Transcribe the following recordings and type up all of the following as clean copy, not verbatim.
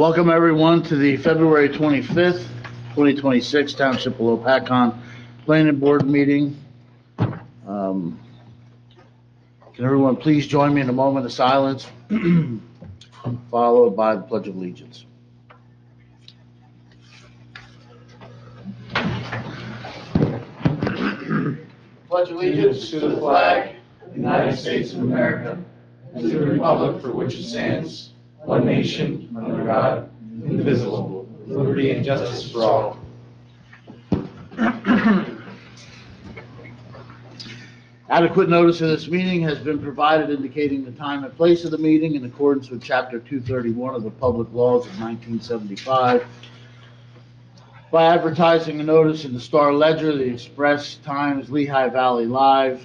Welcome everyone to the February 25th, 2026 Township of Lopatcong Planning Board meeting. Can everyone please join me in a moment of silence, followed by the Pledge of Allegiance. Pledge allegiance to the flag of the United States of America and to the republic for which it stands, one nation, under God, indivisible, with liberty and justice for all. Adequate notice of this meeting has been provided indicating the time and place of the meeting in accordance with Chapter 231 of the Public Laws of 1975. By advertising a notice in the Star Ledger, the Express, Times, Lehigh Valley Live,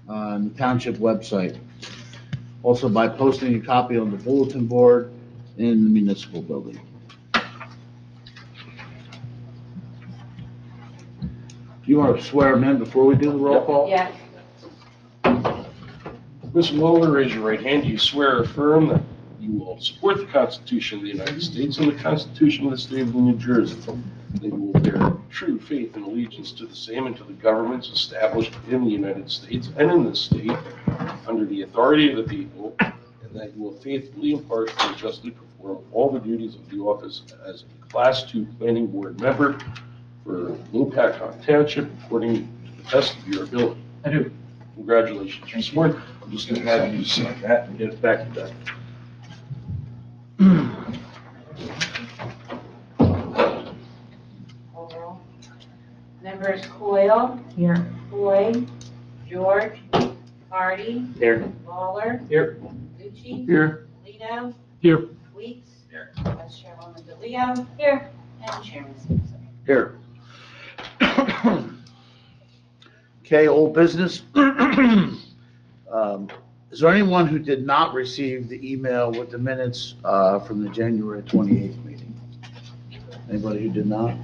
and the Township website. Also by posting a copy on the bulletin board in the municipal building. Do you want to swear them in before we do the roll call? Yeah. Ms. Mueller, raise your right hand. Do you swear or affirm that you will support the Constitution of the United States and the Constitution of the State of New Jersey? That you will bear true faith and allegiance to the same and to the governments established in the United States and in this state under the authority of the people, and that you will faithfully, impartially, and justly perform all the duties of the office as a Class 2 Planning Board member for Lopatcong Township according to the best of your ability? I do. Congratulations, you're sworn. I'm just going to have you sign that and get it back to that. Overall. Members Coyle. Here. Floyd. George. Hardy. Here. Lawler. Here. Lucci. Here. Lino. Here. Weeks. Here. Vice Chairwoman DeLeo. Here. And Chairman Simpson. Here. Okay, old business. Is there anyone who did not receive the email with the minutes from the January 28th meeting? Anybody who did not?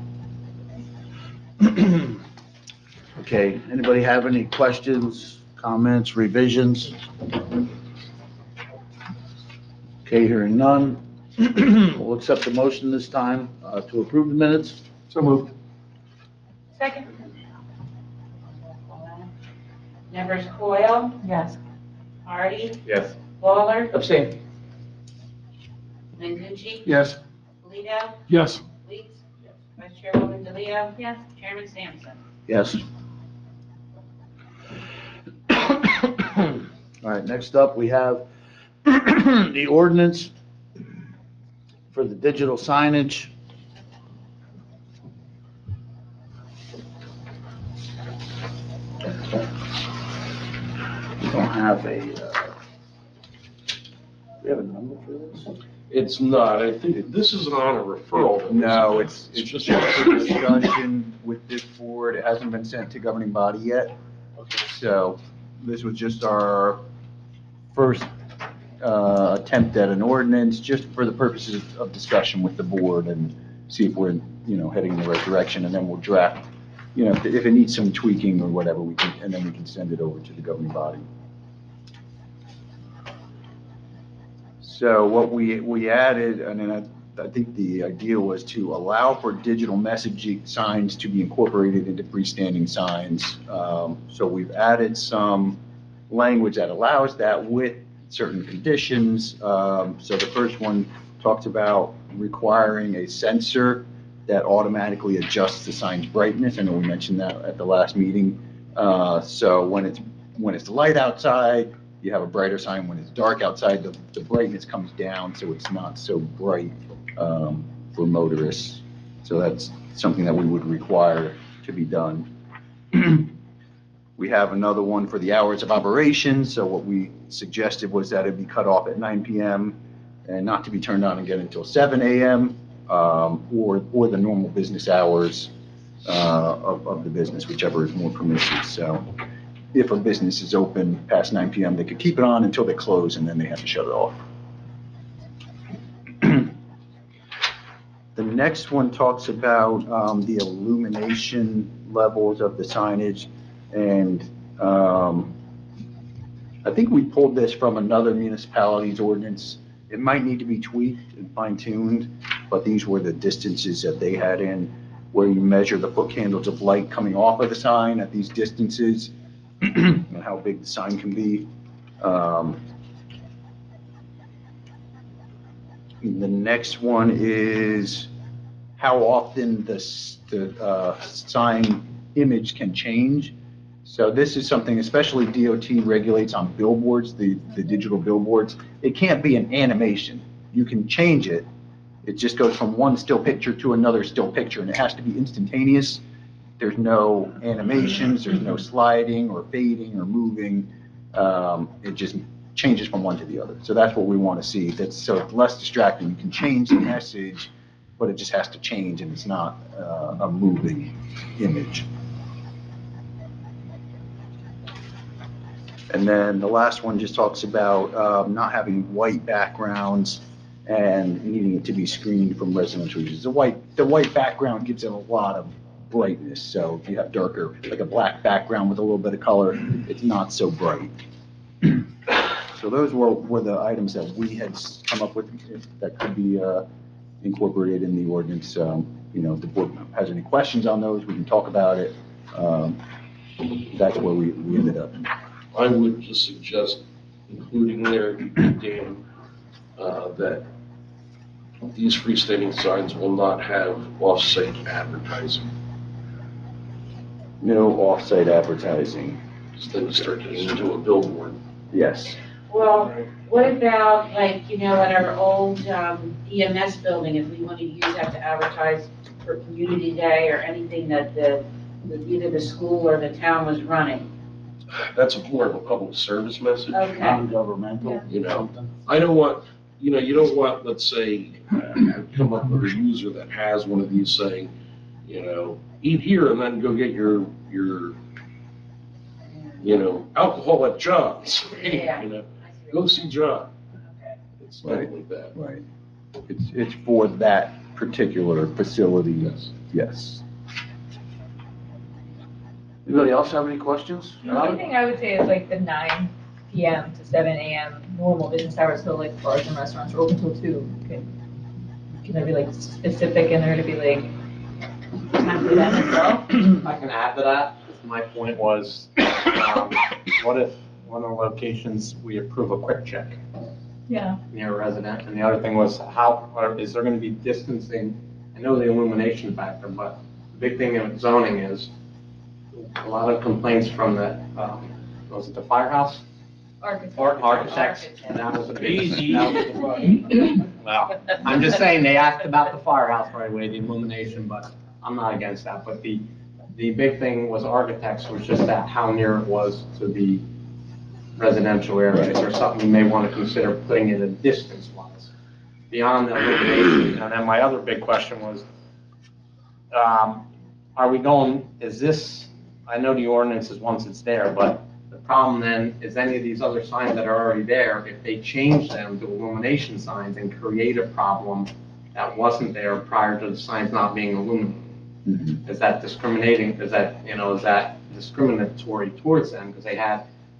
Okay, anybody have any questions, comments, revisions? Okay, hearing none. We'll accept the motion this time to approve the minutes. So moved. Second. Members Coyle. Yes. Hardy. Yes. Lawler. Abstain. Mengucci. Yes. Lino. Yes. Weeks. Vice Chairwoman DeLeo. Yes. Chairman Sampson. Yes. All right, next up, we have the ordinance for the digital signage. We don't have we have a number for this? It's not. I think this is on a referral. No, it's just just for discussion with this board. It hasn't been sent to governing body yet. So this was just our first attempt at an ordinance, just for the purposes of discussion with the board and see if we're, heading in the right direction. And then we'll draft, if it needs some tweaking or whatever, and then we can send it over to the governing body. So what we added, and then I think the idea was to allow for digital messaging signs to be incorporated into freestanding signs. So we've added some language that allows that with certain conditions. So the first one talks about requiring a sensor that automatically adjusts the sign's brightness. I know we mentioned that at the last meeting. So when it's light outside, you have a brighter sign. When it's dark outside, the brightness comes down, so it's not so bright for motorists. So that's something that we would require to be done. We have another one for the hours of operation. So what we suggested was that it be cut off at 9 p.m. and not to be turned on again until 7 a.m. Or the normal business hours of the business, whichever is more permissive. So if a business is open past 9 p.m., they could keep it on until they close, and then they have to shut it off. The next one talks about the illumination levels of the signage, and I think we pulled this from another municipality's ordinance It might need to be tweaked and fine tuned, but these were the distances that they had in, where you measure the foot candles of light coming off of the sign at these distances, and how big the sign can be. The next one is how often the sign image can change. So this is something especially DOT regulates on billboards, the digital billboards. It can't be an animation. You can change it. It just goes from one still picture to another still picture, and it has to be instantaneous. There's no animations, there's no sliding or fading or moving. It just changes from one to the other. So that's what we want to see. That's so it's less distracting. You can change the message, but it just has to change, and it's not a moving image. And then the last one just talks about not having white backgrounds and needing it to be screened from residential uses. The white background gives it a lot of brightness. So if you have darker, like a black background with a little bit of color, it's not so bright. So those were the items that we had come up with that could be incorporated in the ordinance. If the board has any questions on those, we can talk about it. That's where we ended up. I would just suggest including there, Dan, that these freestanding signs will not have off-site advertising. No off-site advertising. Because then you start getting into a billboard. Yes. Well, what about at our old EMS building, if we want to use that to advertise for Community Day or anything that either the school or the town was running? That's more of a public service message. Okay. Non-governmental. I don't want, you don't want, let's say, come up with a user that has one of these saying, eat here and then go get your alcohol at John's. Yeah. Go see John. Okay. It's not like that. Right. It's for that particular facility. Yes. Yes. Anybody else have any questions? The only thing I would say is like the 9 PM to 7 AM normal business hours, so like bars and restaurants are open till 2. Can there be like specific in there to be like time for them as well? I can add to that. My point was, what if one of the locations we approve a quick check Yeah. near a resident? And the other thing was, is there going to be distancing? I know the illumination factor, but the big thing in zoning is a lot of complaints from the, was it the firehouse? Architects, and that was a big. Well, I'm just saying, they asked about the firehouse right away, the illumination, but I'm not against that. But the big thing was architects, was just that how near it was to the residential areas, or something you may want to consider putting in a distance-wise, beyond the illumination. And then my other big question was, I know the ordinance is once it's there, but the problem then is any of these other signs that are already there, if they change them to illumination signs and create a problem that wasn't there prior to the signs not being illuminated. Mm-hmm. Is that discriminating, is that discriminatory towards them? Because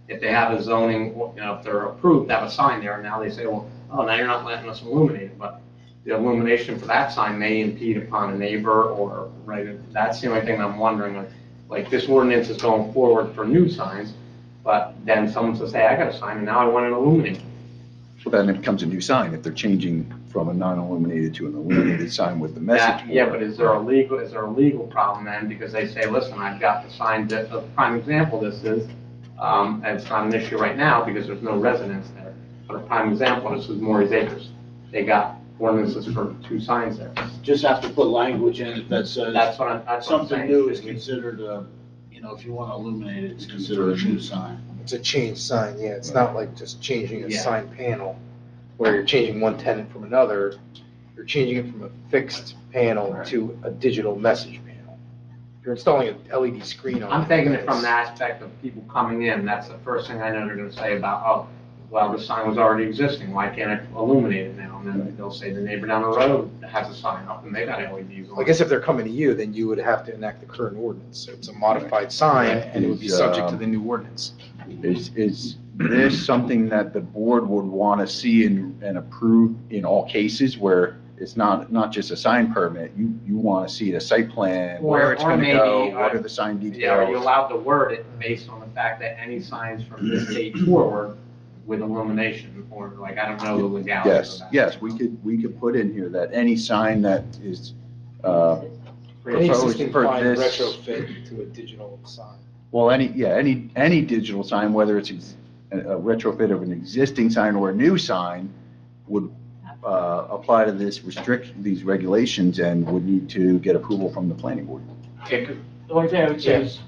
if they have a zoning, if they're approved to have a sign there, and now they say, well, oh, now you're not letting us illuminate it, but the illumination for that sign may impede upon a neighbor, or, right, that's the only thing I'm wondering. Like this ordinance is going forward for new signs, but then someone says, hey, I got a sign and now I want it illuminated. Well, then it becomes a new sign if they're changing from a non-illuminated to an illuminated sign with the message. Yeah, but is there a legal problem then? Because they say, listen, I've got the sign that, a prime example this is, and it's not an issue right now because there's no residents there. But a prime example, this is Maury's Acres. They got ordinances for 2 signs there. Just have to put language in it that says That's what I'm something saying. new is considered if you want to illuminate it, it's considered a new sign. It's a changed sign, yeah, it's not like just changing a Yeah. sign panel, where you're changing one tenant from another, you're changing it from a fixed panel to a digital message panel. If you're installing an LED screen on it. I'm taking it from the aspect of people coming in. That's the first thing I know they're gonna say about, oh, well, the sign was already existing, why can't I illuminate it now? And then they'll say the neighbor down the road has a sign up and they got LEDs on. I guess if they're coming to you, then you would have to enact the current ordinance. So it's a modified sign and it would be subject to the new ordinance. Is this something that the board would want to see and approve in all cases where it's not just a sign permit? You want to see a site plan, where it's Or going to go, maybe, what are the sign Yeah, are you details? allowed to word it based on the fact that any signs from this date forward with illumination, or like, I don't know the legalities Yes, of that. yes, we could put in here that any sign that is, Any proposed existing for sign this. retrofit to a digital sign. Well, any digital sign, whether it's a retrofit of an existing sign or a new sign, would apply to these regulations and would need to get approval from the planning board. Okay, the only thing I would say is,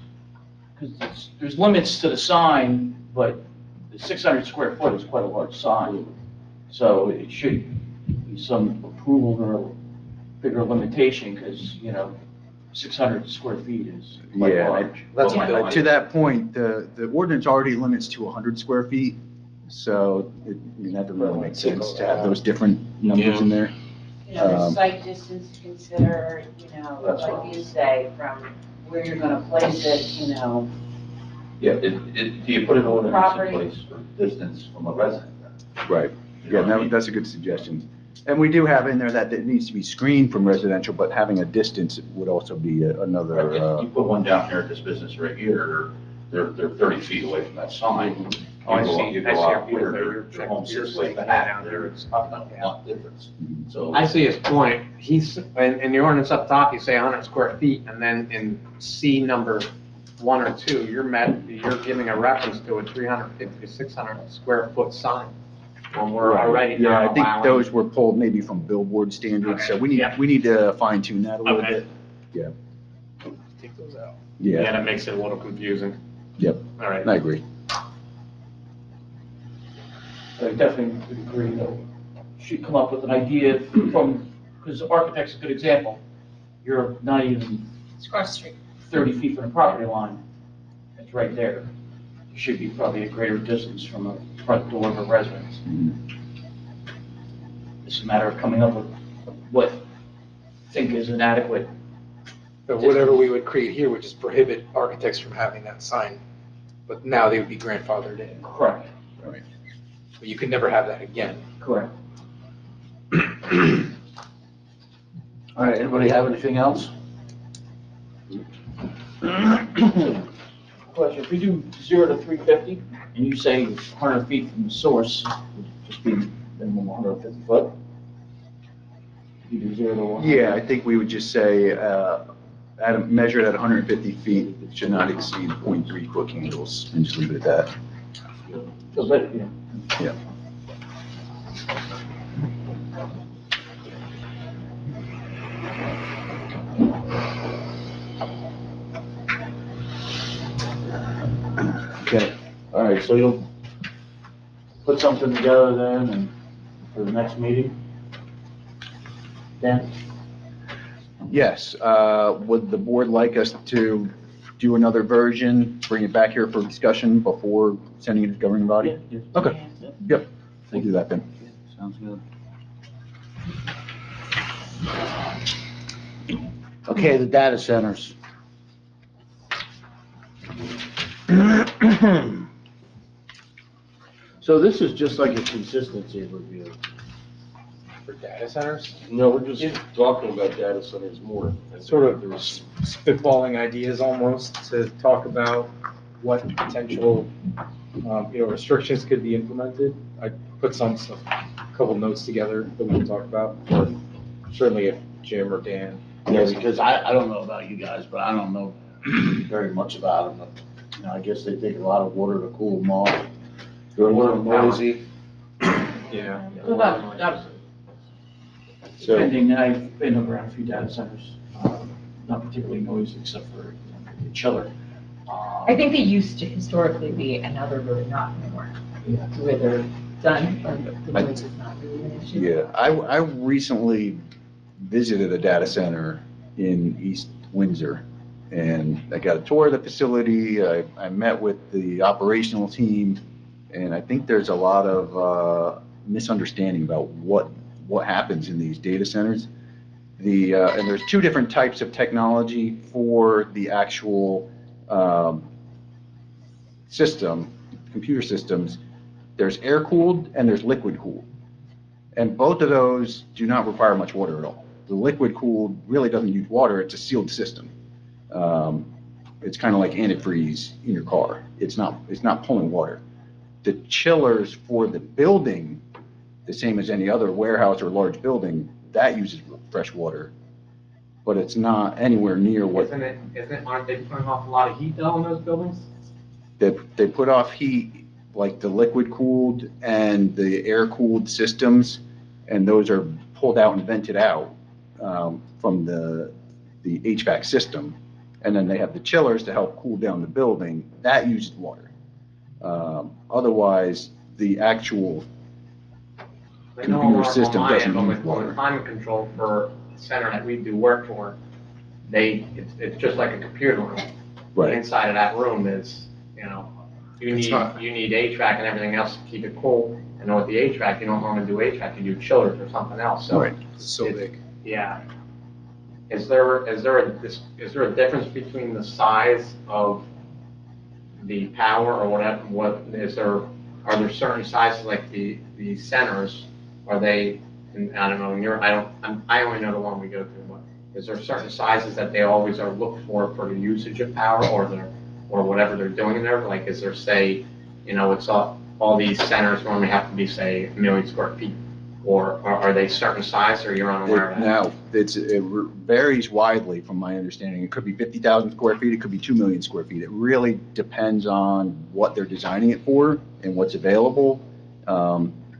because there's limits to the sign, but the 600 square foot is quite a large sign. So it should be some approval or bigger limitation, because, 600 square feet is quite Yeah, large. That's Well, a building. to that point, the ordinance already limits to 100 square feet, so that doesn't really make sense to have those different numbers in there. The site distance to consider, That's like right. you say, from where you're gonna place it, Yeah, do you put an ordinance Property. in place for distance from a resident? Right, yeah, that's a good suggestion. And we do have in there that it needs to be screened from residential, but having a distance would also be another, If you put one down here at this business right here, they're 30 feet away from that sign. Oh, I You go- see. You I go see out your here, point there. You're their home you're sits way saying back down there, there. it's a lot difference. So. I see his point. In the ordinance up top, you say 100 square feet, and then in C number 1 or 2, you're giving a reference to a 350 to 600 square foot sign. When we're already yeah, not I think allowing. those were pulled maybe from billboard standards, so Okay, yeah. we need to fine tune that a little Okay. bit. Take those out. Yeah, Yeah, that makes it a little confusing. Yep. All right. I agree. I definitely would agree that we should come up with an idea from, because the architect's a good example. You're not even It's across the street. 30 feet from the property line. It's right there. There should be probably a greater distance from a front door of a residence. It's a matter of coming up with what I think is an adequate. So whatever we would create here would just prohibit architects from having that sign. But now they would be grandfathered in. Correct. But you could never have that again. Correct. All right, anybody have anything else? Question, if we do 0 to 350, and you say 100 feet from the source, would it just be minimum 150 foot? If you do 0 to 100? Yeah, I think we would just say, measured at 150 feet, it should not exceed 0.3 foot candles, and just leave it at that. So, but, yeah. Yeah. Okay, all right, so you'll put something together then, and for the next meeting? Dan? Yes, would the board like us to do another version, bring it back here for discussion before sending it to the governing body? Okay. Yep, we'll do that then. Sounds good. Okay, the data centers. So this is just like a consistency review. For data centers, No, we're just talking about data centers more. sort of spitballing ideas almost to talk about what potential, restrictions could be implemented. I put a couple notes together that we can talk about, or certainly if Jim or Dan. Yeah, because I don't know about you guys, but I don't know very much about them. I guess they take a lot of water to cool them off. They're a little noisy. Yeah. Well, not So, depending, I've been around a few data centers, not particularly noisy except for the chiller. I think they used to historically be, and now they're really not anymore. The way they're done, or the noise is not really an issue. yeah, I recently visited a data center in East Windsor, and I got a tour of the facility, I met with the operational team, and I think there's a lot of misunderstanding about what happens in these data centers. And there's two different types of technology for the actual system, computer systems. There's air-cooled and there's liquid-cooled. And both of those do not require much water at all. The liquid-cooled really doesn't use water, it's a sealed system. It's kind of like antifreeze in your car. It's not pulling water. The chillers for the building, the same as any other warehouse or large building, that uses fresh water, but it's not anywhere near what. Aren't they putting off a lot of heat though in those buildings? They put off heat, like the liquid-cooled and the air-cooled systems, and those are pulled out and vented out from the HVAC system. And then they have the chillers to help cool down the building. That uses water. Otherwise, the actual computer system doesn't use water. With climate control for the center that we do work for, it's just like a computer room. Right. The inside of that room is, you need HVAC and everything else to keep it cool. And with the HVAC, you don't normally do HVAC, you do chillers or something else. So Right. It's so big. yeah. Is there a difference between the size of the power or whatever? Are there certain sizes like the centers? Are they? And I don't know. I only know the one we go to. But is there certain sizes that they always are looked for the usage of power or whatever they're doing in there? Like, is there it's all these centers normally have to be say 1 million square feet? Or are they certain size, or you're unaware of that? No, it varies widely from my understanding. It could be 50,000 square feet, it could be 2 million square feet. It really depends on what they're designing it for and what's available,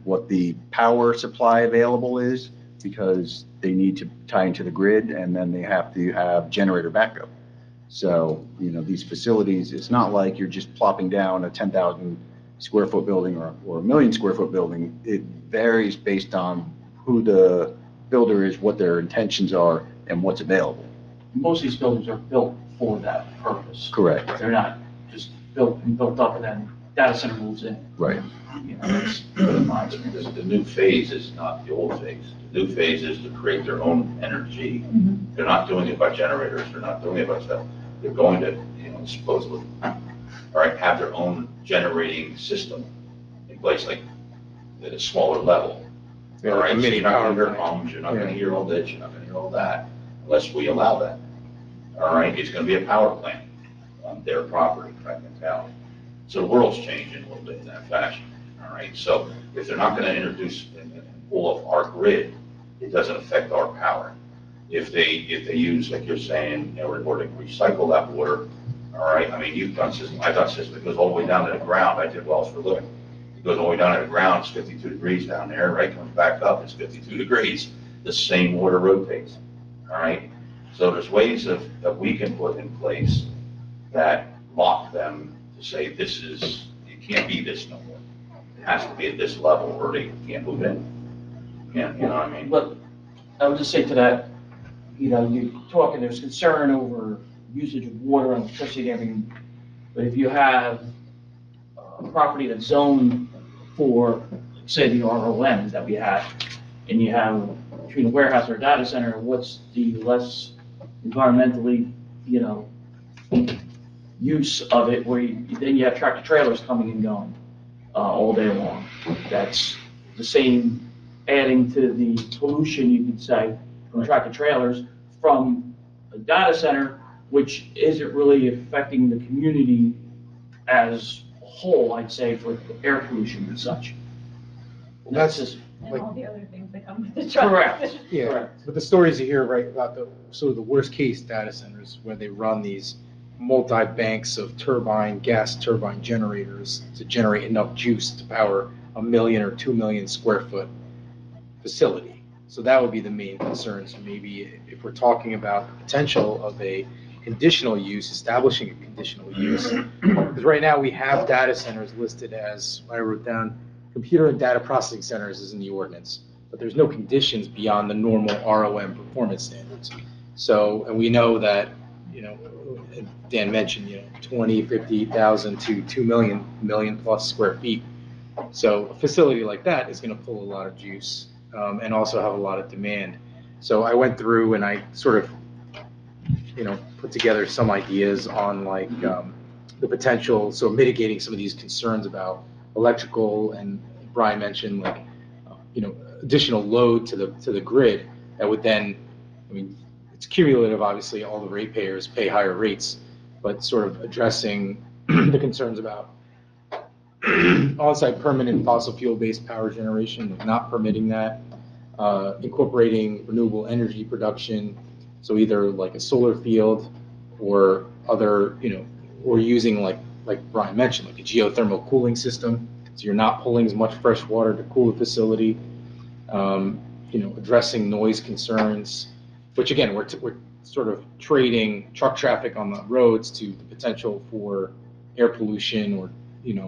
what the power supply available is, because they need to tie into the grid, and then they have to have generator backup. So, these facilities, it's not like you're just plopping down a 10,000 square foot building or 1 million square foot building. It varies based on who the builder is, what their intentions are, and what's available. Most of these buildings are built for that purpose. Correct. They're not just built up and then data center moves in. Right. That's been my experience. The new phase is not the old phase. The new phase is to create their own energy. They're not doing it by generators, they're not doing it by stuff. They're going to, supposedly, have their own generating system in place, like at a smaller level. Yeah, All right, a so mini you're not power gonna hear plant. homes, you're not gonna hear all this, you're not gonna hear all that, unless we allow that. All right, it's gonna be a power plant on their property, right in town. So the world's changing a little bit in that fashion. All right, so if they're not gonna introduce and pull off our grid, it doesn't affect our power. If they use, like you're saying, or to recycle that water, all right, I mean, you've done system, I've done system, it goes all the way down to the ground, I did wells for a living. It goes all the way down to the ground, it's 52 degrees down there, right, comes back up, it's 52 degrees. The same water rotates, all right? So there's ways that we can put in place that lock them to say, it can't be this no more. It has to be at this level or they can't move in. You know what I mean? But I would just say to that, you're talking, there's concern over usage of water and electricity and everything, but if you have a property that's zoned for, say, the ROMs that we have, and you have between a warehouse or a data center, what's the less environmentally, use of it, where then you have tractor trailers coming and going all day long. That's the same, adding to the pollution, you could say, from tractor trailers from a data center, which isn't really affecting the community as a whole, I'd say, for air pollution and such. Well, that's just And Like- all the other things that come with the truck. correct. Yeah, Correct. but the stories you hear, right, about the sort of the worst case data centers where they run these multi-banks of gas turbine generators to generate enough juice to power 1 million or 2 million square foot facility. So that would be the main concern. So maybe if we're talking about the potential of a conditional use, establishing a conditional use, because right now we have data centers listed as, I wrote down, computer and data processing centers is in the ordinance, but there's no conditions beyond the normal ROM performance standards. So, and we know that, Dan mentioned, 20, 50,000 to 2 million plus square feet. So a facility like that is going to pull a lot of juice and also have a lot of demand. So I went through and I sort of, put together some ideas on like the potential, so mitigating some of these concerns about electrical, and Brian mentioned like, additional load to the grid that would then, it's cumulative, obviously, all the ratepayers pay higher rates, but sort of addressing the concerns about on-site permanent fossil fuel-based power generation, like not permitting that, incorporating renewable energy production, so either like a solar field or other, or using like Brian mentioned, like a geothermal cooling system, so you're not pulling as much fresh water to cool the facility, addressing noise concerns, which again, we're sort of trading truck traffic on the roads to the potential for air pollution or,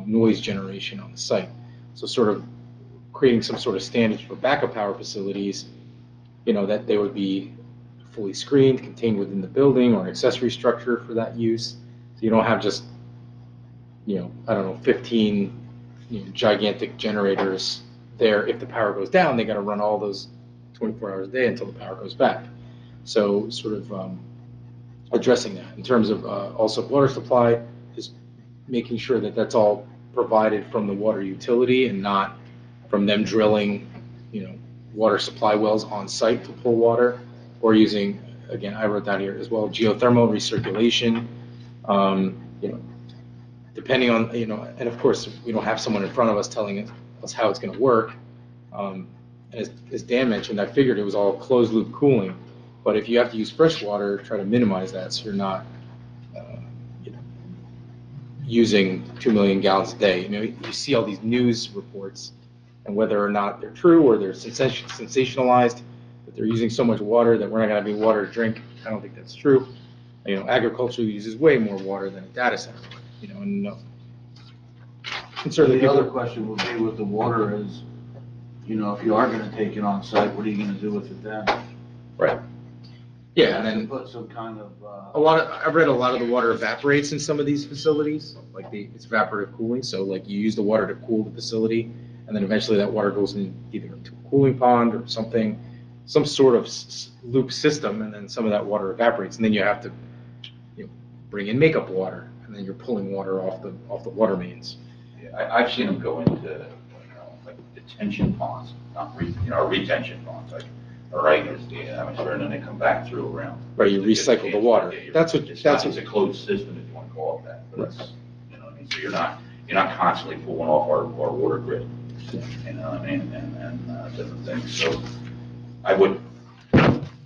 noise generation on the site. So sort of creating some sort of standards for backup power facilities, that they would be fully screened, contained within the building, or an accessory structure for that use. So you don't have just, 15, gigantic generators there. If the power goes down, they got to run all those 24 hours a day until the power goes back. So sort of addressing that in terms of also water supply, is making sure that that's all provided from the water utility and not from them drilling, water supply wells on site to pull water, or using, again, I wrote down here as well, geothermal recirculation, depending on, and of course, we don't have someone in front of us telling us how it's going to work. As Dan mentioned, I figured it was all closed loop cooling, but if you have to use fresh water, try to minimize that so you're not using 2 million gallons a day. You see all these news reports, and whether or not they're true or they're sensationalized, that they're using so much water that we're not going to have any water to drink. I don't think that's true. Agriculture uses way more water than a data center. And certainly The other question would be with the water is, if you are gonna take it on site, what are you gonna do with it then? right. Yeah, and Have to then put some kind of, I've read a lot of the water evaporates in some of these facilities, like it's evaporative cooling. So like you use the water to cool the facility, and then eventually that water goes in either into a cooling pond or something, some sort of loop system, and then some of that water evaporates, and then you have to bring in makeup water, and then you're pulling water off the water mains. Yeah, I've seen them go into, like detention ponds, not retention ponds, like, all right, there's the atmosphere, and then they come back through around. Right, you recycle the water. That's what. It's a closed system, if you want to call it that, but it's, what I mean, so you're not constantly pulling off our water grid, and different things, so I would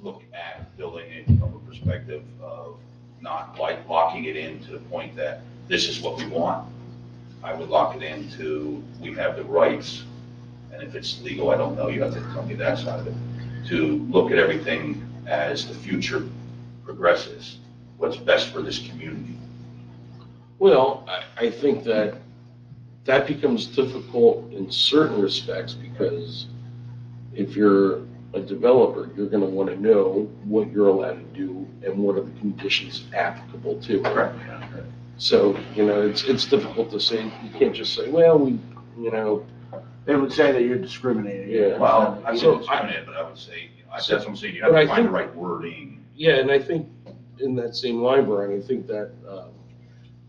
look at building it from a perspective of not like locking it in to the point that this is what we want. I would lock it into, we have the rights, and if it's legal, I don't know, you have to tell me that side of it, to look at everything as the future progresses, what's best for this community. Well, I think that becomes difficult in certain respects, because if you're a developer, you're going to want to know what you're allowed to do and what are the conditions applicable to. Correct. So, it's difficult to say, you can't just say, well, they would say that you're discriminating. Yeah. Well, I So wouldn't discriminate, but I would say, that's what I'm saying, you have But I to find the think- right wording. yeah, and I think in that same line, Brian, I think that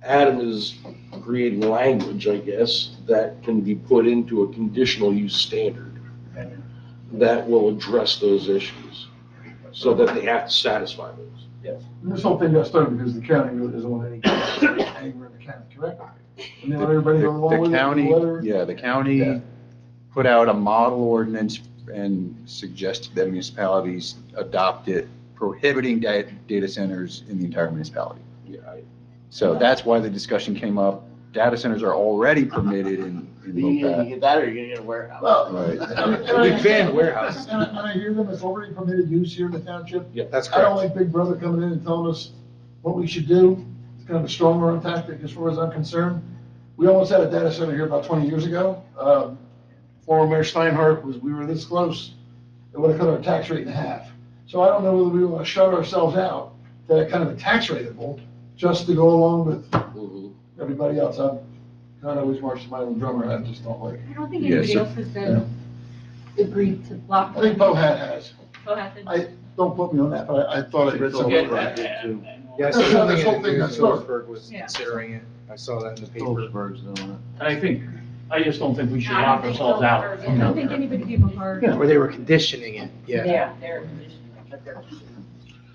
Adam is creating language, I guess, that can be put into a conditional use standard that will address those issues, so that they have to satisfy those. This whole thing got started because the county really doesn't want any anywhere in the county, correct? And they let everybody go along with it. The county put out a model ordinance and suggested that municipalities adopt it, prohibiting data centers in the entire municipality. Yeah, So that's why the discussion came up. Data centers are already permitted in You gonna Lopat. get that, or you're gonna get a warehouse? Well, Right. Big van warehouses. And I hear them, it's already permitted use here in the township. Yeah, that's I don't correct. like Big Brother coming in and telling us what we should do. It's kind of a strong arm tactic as far as I'm concerned. We almost had a data center here about 20 years ago. Former Mayor Steinhardt we were this close. It would have cut our tax rate in half. So I don't know whether we want to shut ourselves out to that kind of a tax rateable just to go along with everybody else. I'm kind of always marched to my own drummer, and I just don't like it. I don't think Yeah, anybody so- else has agreed to block. I think Bohat has. Don't quote me on that, but I thought I read something Yeah, about it. yeah, too. Yeah, I saw This something whole in thing the that's news, not- Phillipsburg was Yeah. considering it. I saw that in the paper. Phillipsburg's doing it. I just don't think we should I lock don't think ourselves out. Phillipsburg I is don't think anybody gave a hard. Or they were conditioning it, yeah. Yeah, they're conditioning, but they're.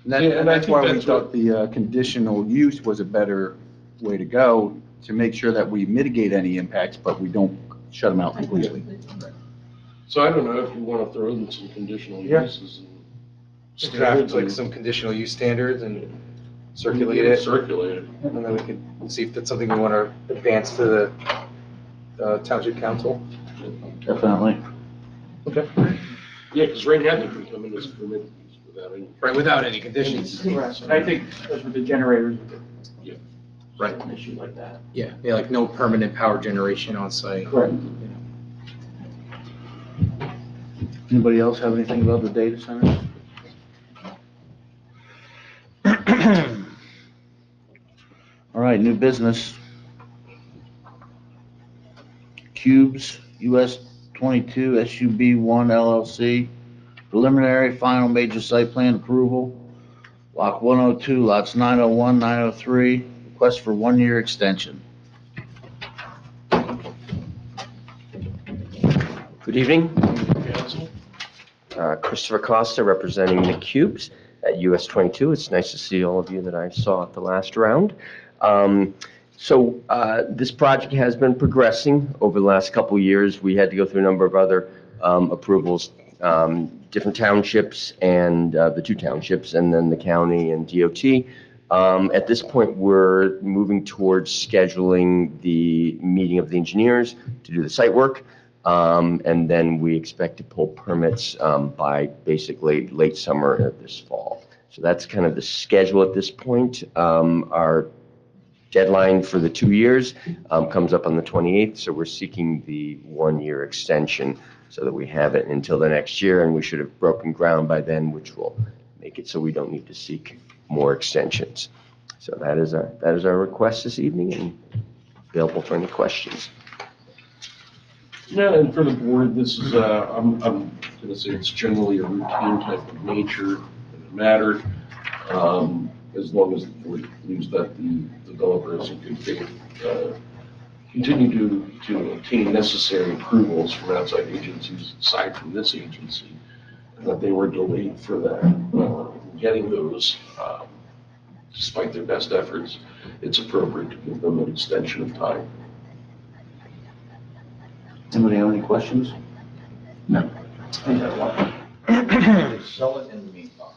And I that's think why we that's thought the conditional use was a better way to go, to make sure that we mitigate any impacts, but we don't shut them out completely. So I don't know if you want to throw in some conditional Yeah. uses and. Just draft standards like and- some conditional use standards and circulate it. Circulate it. And then we can see if that's something we want to advance to the township council. Definitely. Okay. Yeah, because right now they can come in as permitted use without any. Right, without any conditions. Correct. And I think that's with the generators, Yeah. Right. an issue like that. Yeah, yeah, like no permanent power generation on site. Correct. Anybody else have anything about the data center? All right, new business. Cubes, US 22 SUB1 LLC, preliminary final major site plan approval. Block 102, lots 901, 903, request for 1-year extension. Good evening. Council? Christopher Costa, representing the Cubes at US 22. It's nice to see all of you that I saw at the last round. This project has been progressing over the last couple of years. We had to go through a number of other approvals, different townships and the 2 townships, and then the county and DOT. At this point, we're moving towards scheduling the meeting of the engineers to do the site work. And then we expect to pull permits by basically late summer of this fall. So that's kind of the schedule at this point. Our deadline for the 2 years comes up on the 28th, so we're seeking the 1-year extension so that we have it until the next year, and we should have broken ground by then, which will make it so we don't need to seek more extensions. So that is our request this evening, and available for any questions. Yeah, and for the board, this is, I'm gonna say it's generally a routine type of nature and matter, as long as the board believes that the developer is in good faith, continue to obtain necessary approvals from outside agencies aside from this agency, and that they were delayed for that, getting those, despite their best efforts, it's appropriate to give them an extension of time. Anybody have any questions? Sell it in the meantime.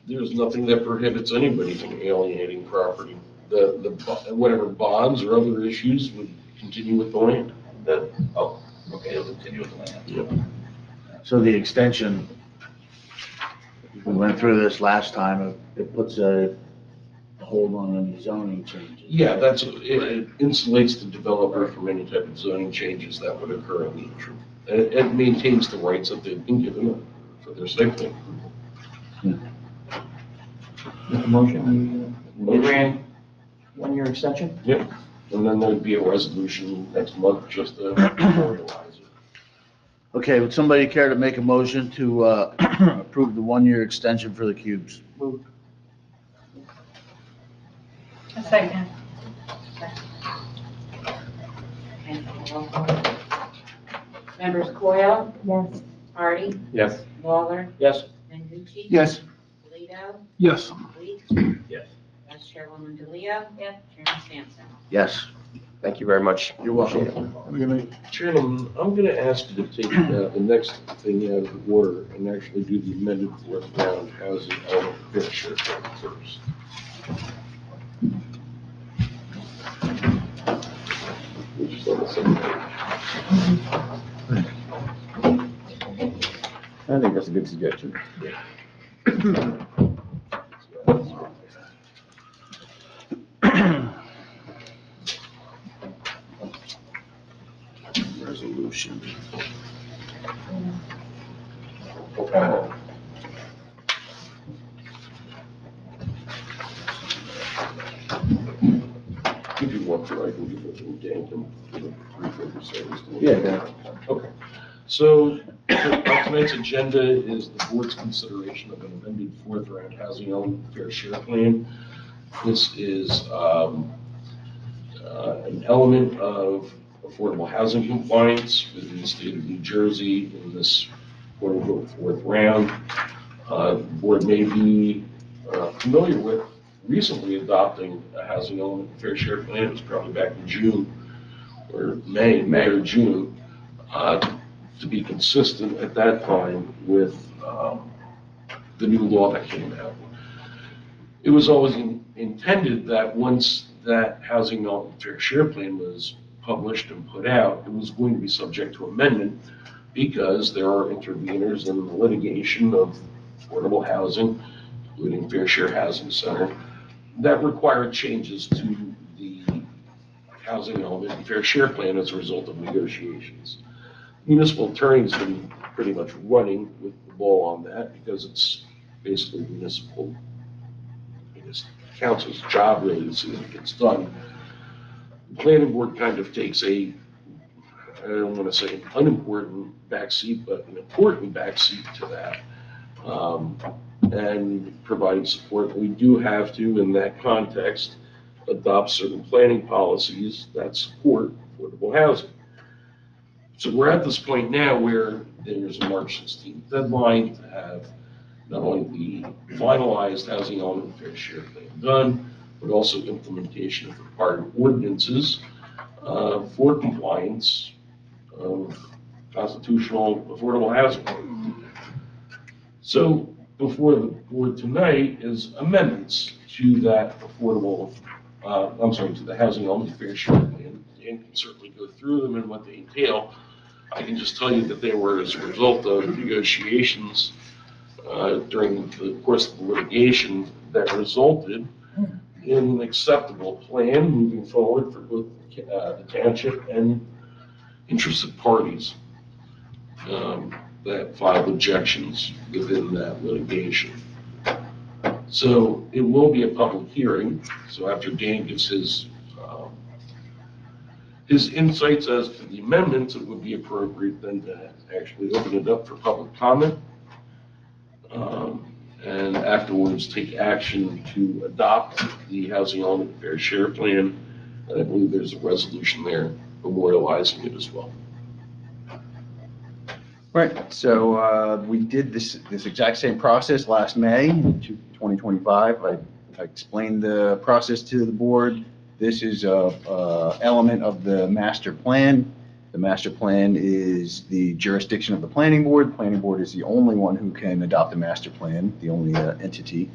There's nothing that prohibits anybody from alienating property. Whatever bonds or other issues would continue with the land. Okay, it'll continue with the land. Yeah. So the extension, we went through this last time, it puts a hold on any zoning changes. Yeah, it insulates the developer from any type of zoning changes that would occur in the interim. And it maintains the rights that they've been given for their site plan approval. Make a motion, we grant 1-year extension? Yep. And then there'd be a resolution next month just to memorialize it. Okay, would somebody care to make a motion to approve the 1-year extension for the cubes? A second. Members Coyle, Yes. Hardy, Yes. Lawler, Yes. Mengucci. Yes. Toledo, Yes. Weeks. Yes. Vice Chairwoman DeLeo. Yes. Chairman Sampson. Yes. Thank you very much. You're welcome. Appreciate it. Have a good night. Chairman, I'm going to ask you to take the next thing out of order and actually do the amended 4th round housing element picture first. Which is on the same page. I think that's a good suggestion. Resolution. If you want to, I can give it to Dan and give it 3 seconds. Yeah, Dan. Okay. So tonight's agenda is the board's consideration of an amended fourth round housing element fair share plan. This is an element of affordable housing compliance within the state of New Jersey in this quote-unquote fourth round. The board may be familiar with recently adopting a housing element fair share plan. It was probably back in June or May or June, to be consistent at that time with the new law that came out. It was always intended that once that housing element fair share plan was published and put out, it was going to be subject to amendment because there are interveners in the litigation of affordable housing, including Fair Share Housing Center, that required changes to the housing element and fair share plan as a result of negotiations. Municipal attorney's been pretty much running with the ball on that because it's basically municipal, I guess, council's job really to see that it gets done. The planning board kind of takes a, I don't want to say an unimportant backseat, but an important backseat to that, and providing support. We do have to, in that context, adopt certain planning policies that support affordable housing. So we're at this point now where there's a March 16th deadline to have not only the finalized housing element fair share plan done, but also implementation of required ordinances for compliance of constitutional affordable housing. So before the board tonight is amendments to that affordable, to the housing element fair share plan. Dan can certainly go through them and what they entail. I can just tell you that they were as a result of negotiations during the course of the litigation that resulted in an acceptable plan moving forward for both the township and interested parties that filed objections within that litigation. So it will be a public hearing. So after Dan gives his insights as to the amendments, it would be appropriate then to actually open it up for public comment. And afterwards take action to adopt the housing element fair share plan. And I believe there's a resolution there memorializing it as well. Right, so we did this exact same process last May, 2025. I explained the process to the board. This is a element of the master plan. The master plan is the jurisdiction of the planning board. The planning board is the only one who can adopt a master plan, the only entity.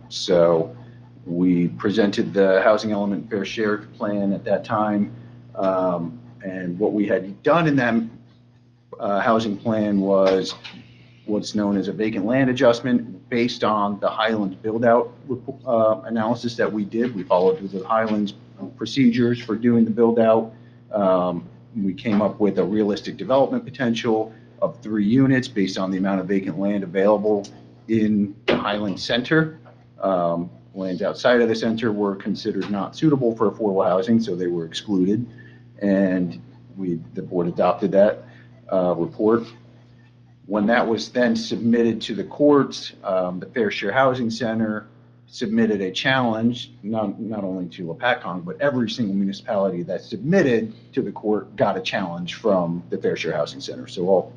So we presented the housing element fair share plan at that time. And what we had done in that housing plan was what's known as a vacant land adjustment based on the Highlands build-out analysis that we did. We followed the Highlands procedures for doing the build-out. We came up with a realistic development potential of 3 units based on the amount of vacant land available in the Highlands Center. Lands outside of the center were considered not suitable for affordable housing, so they were excluded. And the board adopted that report. When that was then submitted to the courts, the Fair Share Housing Center submitted a challenge, not only to Lopatcong, but every single municipality that submitted to the court got a challenge from the Fair Share Housing Center. So all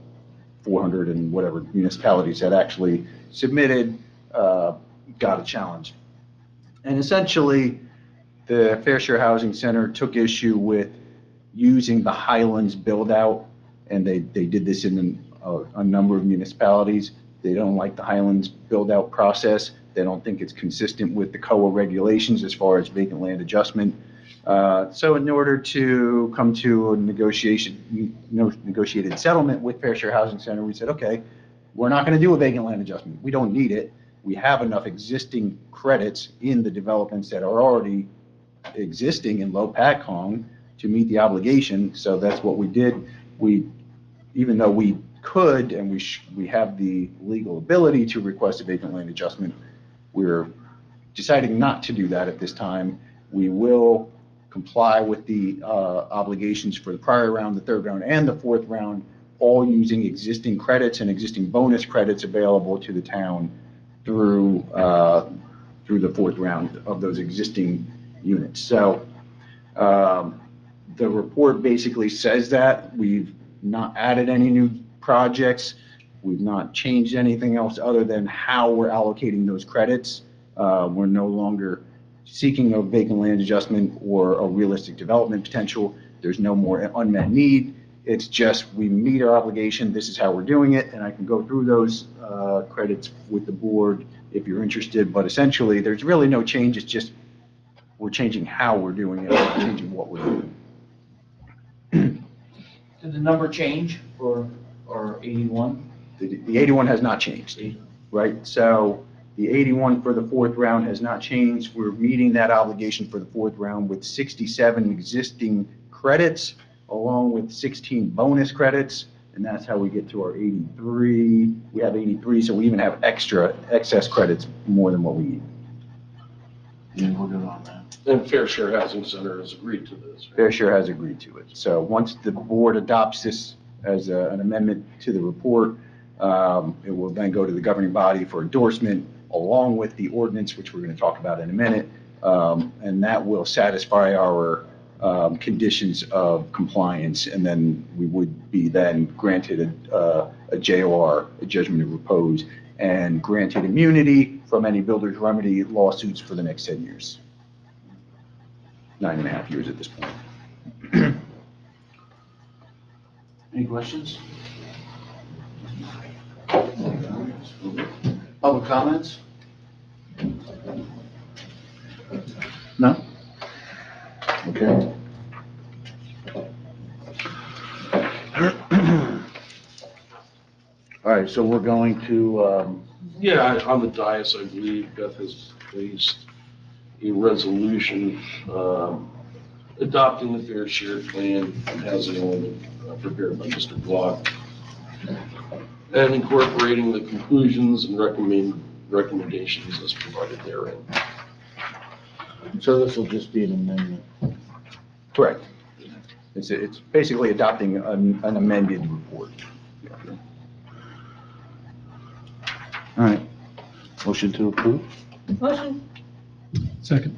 400 and whatever municipalities that actually submitted got a challenge. And essentially, the Fair Share Housing Center took issue with using the Highlands build-out, and they did this in a number of municipalities. They don't like the Highlands build-out process. They don't think it's consistent with the COA regulations as far as vacant land adjustment. So in order to come to a negotiated settlement with Fair Share Housing Center, we said, okay, we're not going to do a vacant land adjustment. We don't need it. We have enough existing credits in the developments that are already existing in Lopatcong to meet the obligation. So that's what we did. Even though we could and we have the legal ability to request a vacant land adjustment, we're deciding not to do that at this time. We will comply with the obligations for the prior round, the third round, and the fourth round all using existing credits and existing bonus credits available to the town through the fourth round of those existing units. So the report basically says that we've not added any new projects. We've not changed anything else other than how we're allocating those credits. We're no longer seeking a vacant land adjustment or a realistic development potential. There's no more unmet need. It's just we meet our obligation. This is how we're doing it. And I can go through those credits with the board if you're interested. But essentially, there's really no change. It's just we're changing how we're doing it, not changing what we're doing. Did the number change for, or 81? The 81 has not changed, right? So the 81 for the fourth round has not changed. We're meeting that obligation for the fourth round with 67 existing credits, along with 16 bonus credits, and that's how we get to our 83. We have 83, so we even have excess credits more than what we need. Yeah, we're good on that. And Fair Share Housing Center has agreed to this. Fair Share has agreed to it. So once the board adopts this as an amendment to the report, it will then go to the governing body for endorsement, along with the ordinance, which we're going to talk about in a minute, and that will satisfy our conditions of compliance, and then we would be then granted a JOR, a judgment of repose, and granted immunity from any builder's remedy lawsuits for the next 10 years. 9.5 years at this point. Any questions? Public comments? No? Okay. All right, so we're going to, Yeah, on the dais, I believe Beth has placed a resolution adopting the Fair Share Plan and housing element prepared by Mr. Block, and incorporating the conclusions and recommendations as provided therein. so this will just be an amendment. Correct. It's basically adopting an amended report. All right. Motion to approve? Motion. Second.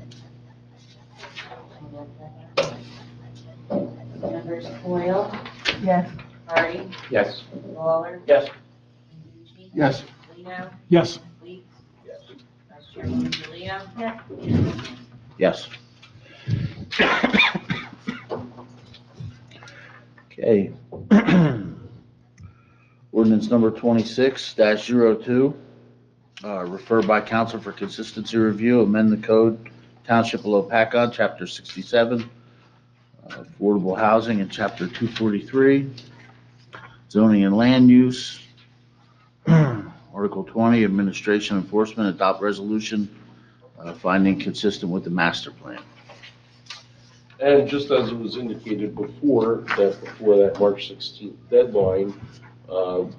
Members Coyle, Yes. Hardy, Yes. Lawler, Yes. Yes. Lino, Yes. Weeks. Vice Chairman DeLeo. Yes. Okay. Ordinance number 26-02, referred by council for consistency review, amend the code, Township of Lopatcong, Chapter 67, affordable housing in Chapter 243, zoning and land use, Article 20, administration enforcement, adopt resolution, finding consistent with the master plan. And just as it was indicated before that March 16th deadline, the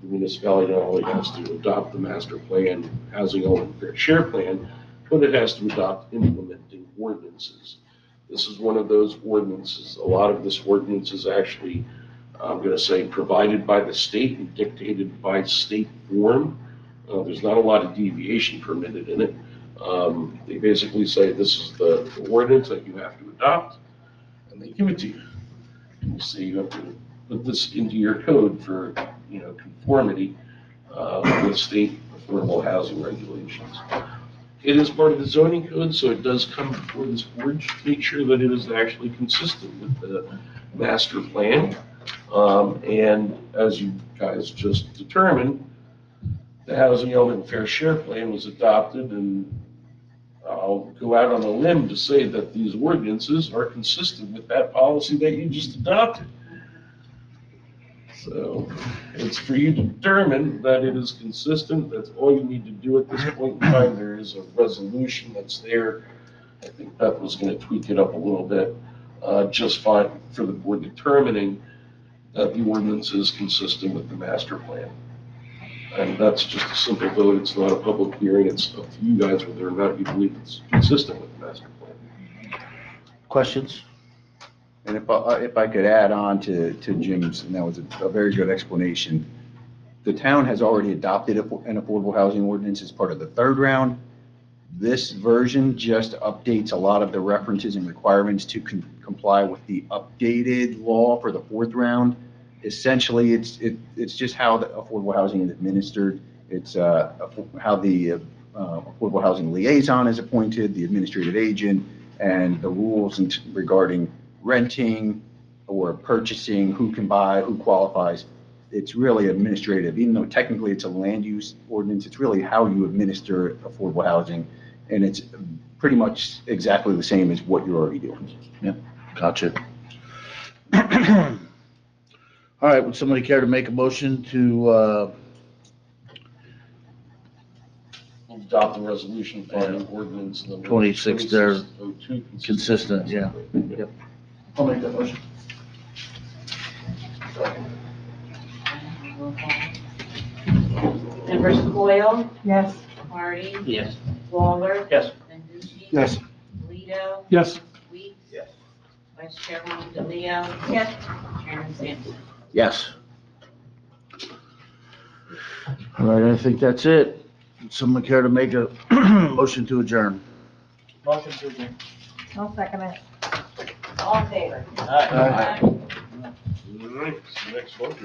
municipality not only has to adopt the master plan, housing element fair share plan, but it has to adopt implementing ordinances. This is one of those ordinances. A lot of this ordinance is actually, I'm going to say, provided by the state and dictated by state form. There's not a lot of deviation permitted in it. They basically say this is the ordinance that you have to adopt, and they give it to you. And you say you have to put this into your code for, conformity with state affordable housing regulations. It is part of the zoning code, so it does come before this board to make sure that it is actually consistent with the master plan. And as you guys just determined, the housing element fair share plan was adopted, and I'll go out on a limb to say that these ordinances are consistent with that policy that you just adopted. So it's for you to determine that it is consistent. That's all you need to do at this point in time. There is a resolution that's there. I think Beth was going to tweak it up a little bit, just fine for the board determining that the ordinance is consistent with the master plan. And that's just a simple vote. It's not a public hearing. It's up to you guys whether or not you believe it's consistent with the master plan. Questions? And if I could add on to Jim's, and that was a very good explanation. The town has already adopted an affordable housing ordinance as part of the third round. This version just updates a lot of the references and requirements to comply with the updated law for the fourth round. Essentially, it's just how the affordable housing is administered. It's how the affordable housing liaison is appointed, the administrative agent, and the rules regarding renting or purchasing, who can buy, who qualifies. It's really administrative, even though technically it's a land use ordinance, it's really how you administer affordable housing. And it's pretty much exactly the same as what you're already doing. Yep, gotcha. All right, would somebody care to make a motion to, Adopt the resolution finding ordinance number 26 there. 2602 consistent, yeah. Yep. I'll make that motion. Members Coyle, Yes. Hardy, Yes. Lawler, Yes. Menducci, Yes. Leo, Yes. Weeks. Yes. Vice Chairman DeLeo. Yes. Chairman Sampson. Yes. All right, I think that's it. Would someone care to make a motion to adjourn? Motion to adjourn. I'll second it. All in favor? Aye. All right, see you next month.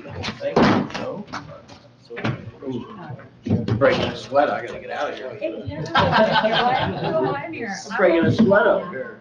Breaking a sweat, I gotta get out of here. You're right. I'm here. Breaking a sweat up here.